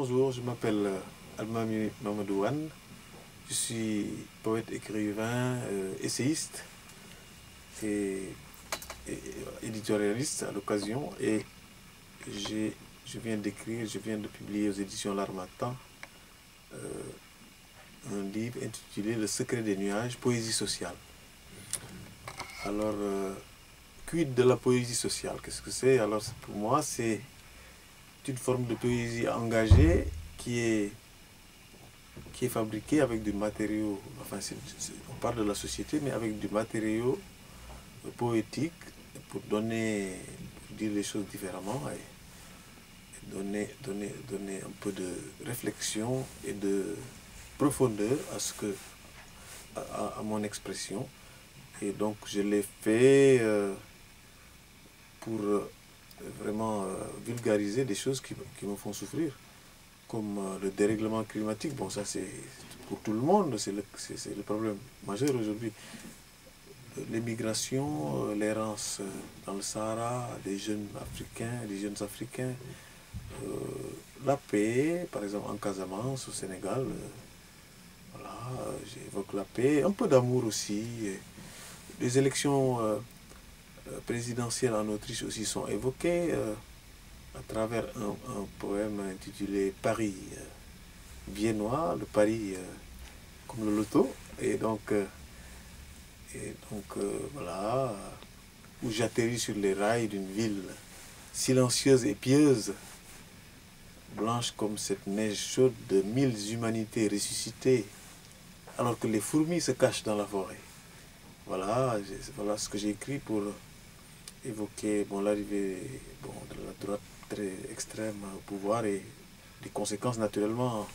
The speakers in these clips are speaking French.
bonjour, je m'appelle Almami Mamadouane. Je suis poète, écrivain, essayiste et, et éditorialiste à l'occasion. Et je viens d'écrire, je viens de publier aux éditions L'Harmattan un livre intitulé Le secret des nuages, poésie sociale. Alors, quid de la poésie sociale? Qu'est-ce que c'est? Alors, pour moi, c'est une forme de poésie engagée qui est fabriquée avec du matériau, enfin, on parle de la société, mais avec du matériau poétique pour dire les choses différemment et donner un peu de réflexion et de profondeur à mon expression. Et donc, je l'ai fait pour vraiment vulgariser des choses qui me font souffrir, comme le dérèglement climatique. Bon, ça c'est pour tout le monde, c'est le problème majeur aujourd'hui. L'émigration, l'errance dans le Sahara, des jeunes Africains, la paix, par exemple en Casamance, au Sénégal, voilà, j'évoque la paix, un peu d'amour aussi. Les élections présidentielles en Autriche aussi sont évoquées à travers un poème intitulé Paris viennois, le Paris comme le loto. Et donc voilà, où j'atterris sur les rails d'une ville silencieuse et pieuse, blanche comme cette neige chaude de 1000 humanités ressuscitées, alors que les fourmis se cachent dans la forêt. Voilà ce que j'ai écrit pour évoquer l'arrivée de la droite très extrême au pouvoir et les conséquences naturellement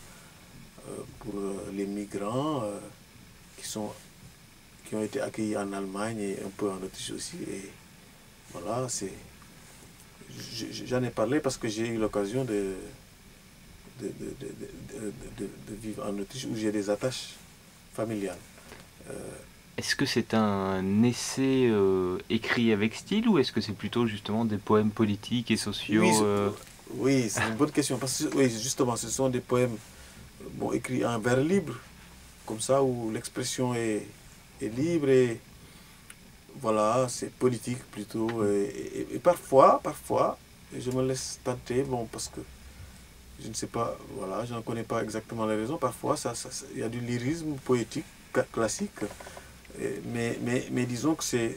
pour les migrants qui ont été accueillis en Allemagne et un peu en Autriche aussi. Et voilà, j'en ai parlé parce que j'ai eu l'occasion de vivre en Autriche où j'ai des attaches familiales. Est-ce que c'est un essai écrit avec style ou est-ce que c'est plutôt justement des poèmes politiques et Oui, sociaux oui, c'est une bonne question parce que oui, justement, ce sont des poèmes écrits en vers libre, comme ça, où l'expression est libre et voilà, c'est politique plutôt. Et parfois, je me laisse tenter, parce que je ne sais pas, voilà, je n'en connais pas exactement les raisons. Parfois, il y a du lyrisme poétique classique, mais disons que c'est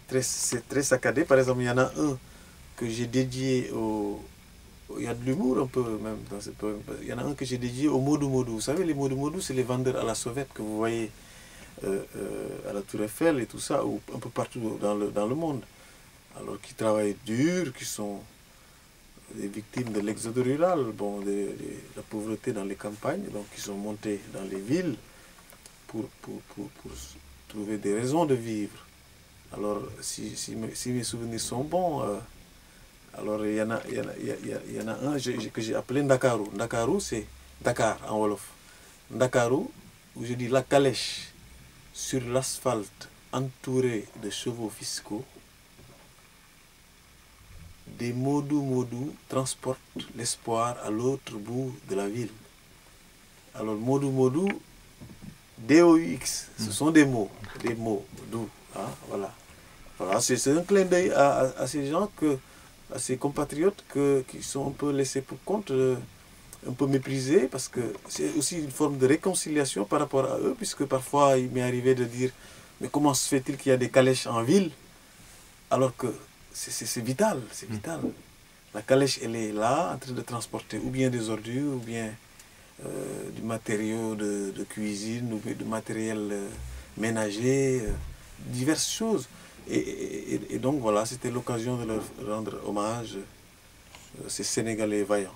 très saccadé. Par exemple, il y en a un que j'ai dédié au... Il y a de l'humour un peu même dans ce poème. Il y en a un que j'ai dédié au Modou Modou. Vous savez, les Modou Modou, c'est les vendeurs à la sauvette que vous voyez à la Tour Eiffel et tout ça, ou un peu partout dans le monde. Alors, qui travaillent dur, qui sont des victimes de l'exode rural, de la pauvreté dans les campagnes, donc qui sont montés dans les villes pour trouver des raisons de vivre. Alors, si mes souvenirs sont bons, alors il y en a un que j'ai appelé Ndakaru. Ndakaru, c'est Dakar en Wolof. Ndakaru, où je dis la calèche sur l'asphalte entourée de chevaux fiscaux, des modou transportent l'espoir à l'autre bout de la ville. Alors modou, D-O-U-X, ce sont des mots doux. Hein, voilà. Voilà, c'est un clin d'œil à ces gens, à ces compatriotes qui sont un peu laissés pour compte, un peu méprisés, parce que c'est aussi une forme de réconciliation par rapport à eux, puisque parfois il m'est arrivé de dire, mais comment se fait-il qu'il y a des calèches en ville, alors que c'est vital, c'est vital. La calèche, elle est là, en train de transporter ou bien des ordures, ou bien du matériau de cuisine, ou du matériel ménager, diverses choses. Et donc voilà, c'était l'occasion de leur rendre hommage, ces Sénégalais vaillants.